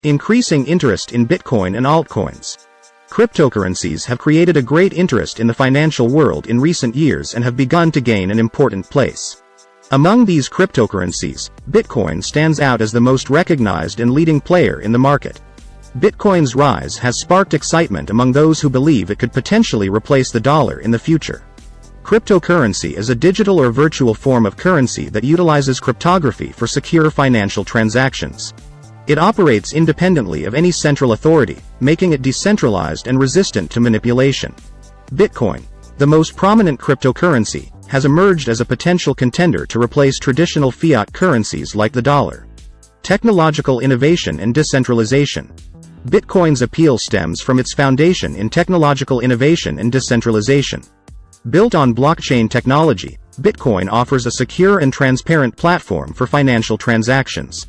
Increasing interest in Bitcoin and altcoins. Cryptocurrencies have created a great interest in the financial world in recent years and have begun to gain an important place. Among these cryptocurrencies, Bitcoin stands out as the most recognized and leading player in the market. Bitcoin's rise has sparked excitement among those who believe it could potentially replace the dollar in the future. Cryptocurrency is a digital or virtual form of currency that utilizes cryptography for secure financial transactions. It operates independently of any central authority, making it decentralized and resistant to manipulation. Bitcoin, the most prominent cryptocurrency, has emerged as a potential contender to replace traditional fiat currencies like the dollar. Technological innovation and decentralization. Bitcoin's appeal stems from its foundation in technological innovation and decentralization. Built on blockchain technology, Bitcoin offers a secure and transparent platform for financial transactions.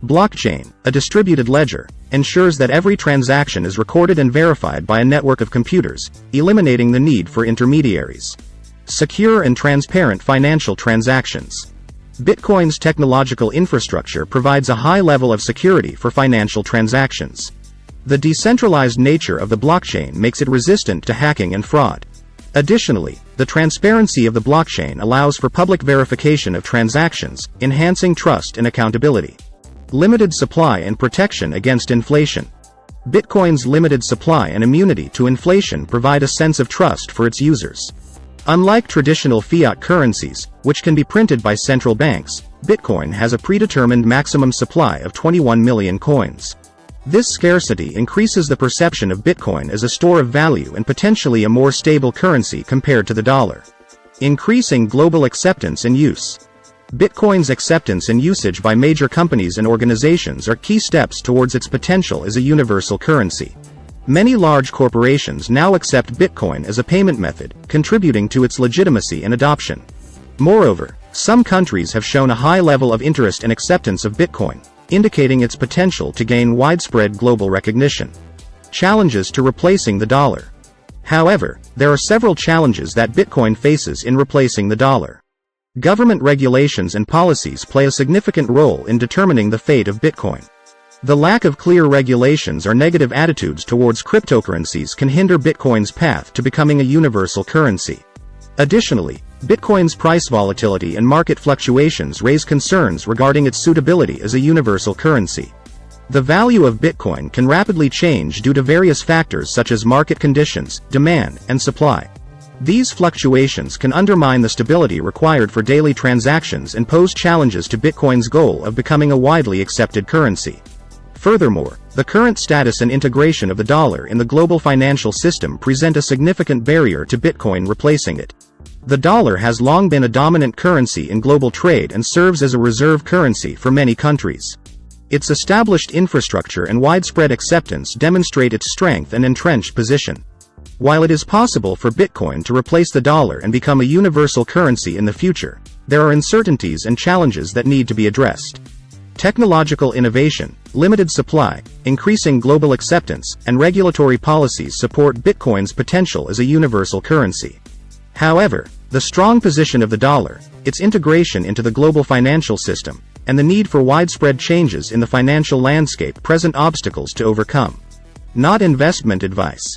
Blockchain, a distributed ledger, ensures that every transaction is recorded and verified by a network of computers, eliminating the need for intermediaries. Secure and transparent financial transactions. Bitcoin's technological infrastructure provides a high level of security for financial transactions. The decentralized nature of the blockchain makes it resistant to hacking and fraud. Additionally, the transparency of the blockchain allows for public verification of transactions, enhancing trust and accountability. Limited supply and protection against inflation. Bitcoin's limited supply and immunity to inflation provide a sense of trust for its users. Unlike traditional fiat currencies, which can be printed by central banks, Bitcoin has a predetermined maximum supply of 21 million coins. This scarcity increases the perception of Bitcoin as a store of value and potentially a more stable currency compared to the dollar. Increasing global acceptance and use. Bitcoin's acceptance and usage by major companies and organizations are key steps towards its potential as a universal currency. Many large corporations now accept Bitcoin as a payment method, contributing to its legitimacy and adoption. Moreover, some countries have shown a high level of interest and acceptance of Bitcoin, indicating its potential to gain widespread global recognition. Challenges to replacing the dollar. However, there are several challenges that Bitcoin faces in replacing the dollar. Government regulations and policies play a significant role in determining the fate of Bitcoin. The lack of clear regulations or negative attitudes towards cryptocurrencies can hinder Bitcoin's path to becoming a universal currency. Additionally, Bitcoin's price volatility and market fluctuations raise concerns regarding its suitability as a universal currency. The value of Bitcoin can rapidly change due to various factors such as market conditions, demand, and supply. These fluctuations can undermine the stability required for daily transactions and pose challenges to Bitcoin's goal of becoming a widely accepted currency. Furthermore, the current status and integration of the dollar in the global financial system present a significant barrier to Bitcoin replacing it. The dollar has long been a dominant currency in global trade and serves as a reserve currency for many countries. Its established infrastructure and widespread acceptance demonstrate its strength and entrenched position. While it is possible for Bitcoin to replace the dollar and become a universal currency in the future, there are uncertainties and challenges that need to be addressed. Technological innovation, limited supply, increasing global acceptance, and regulatory policies support Bitcoin's potential as a universal currency. However, the strong position of the dollar, its integration into the global financial system, and the need for widespread changes in the financial landscape present obstacles to overcome. Not investment advice.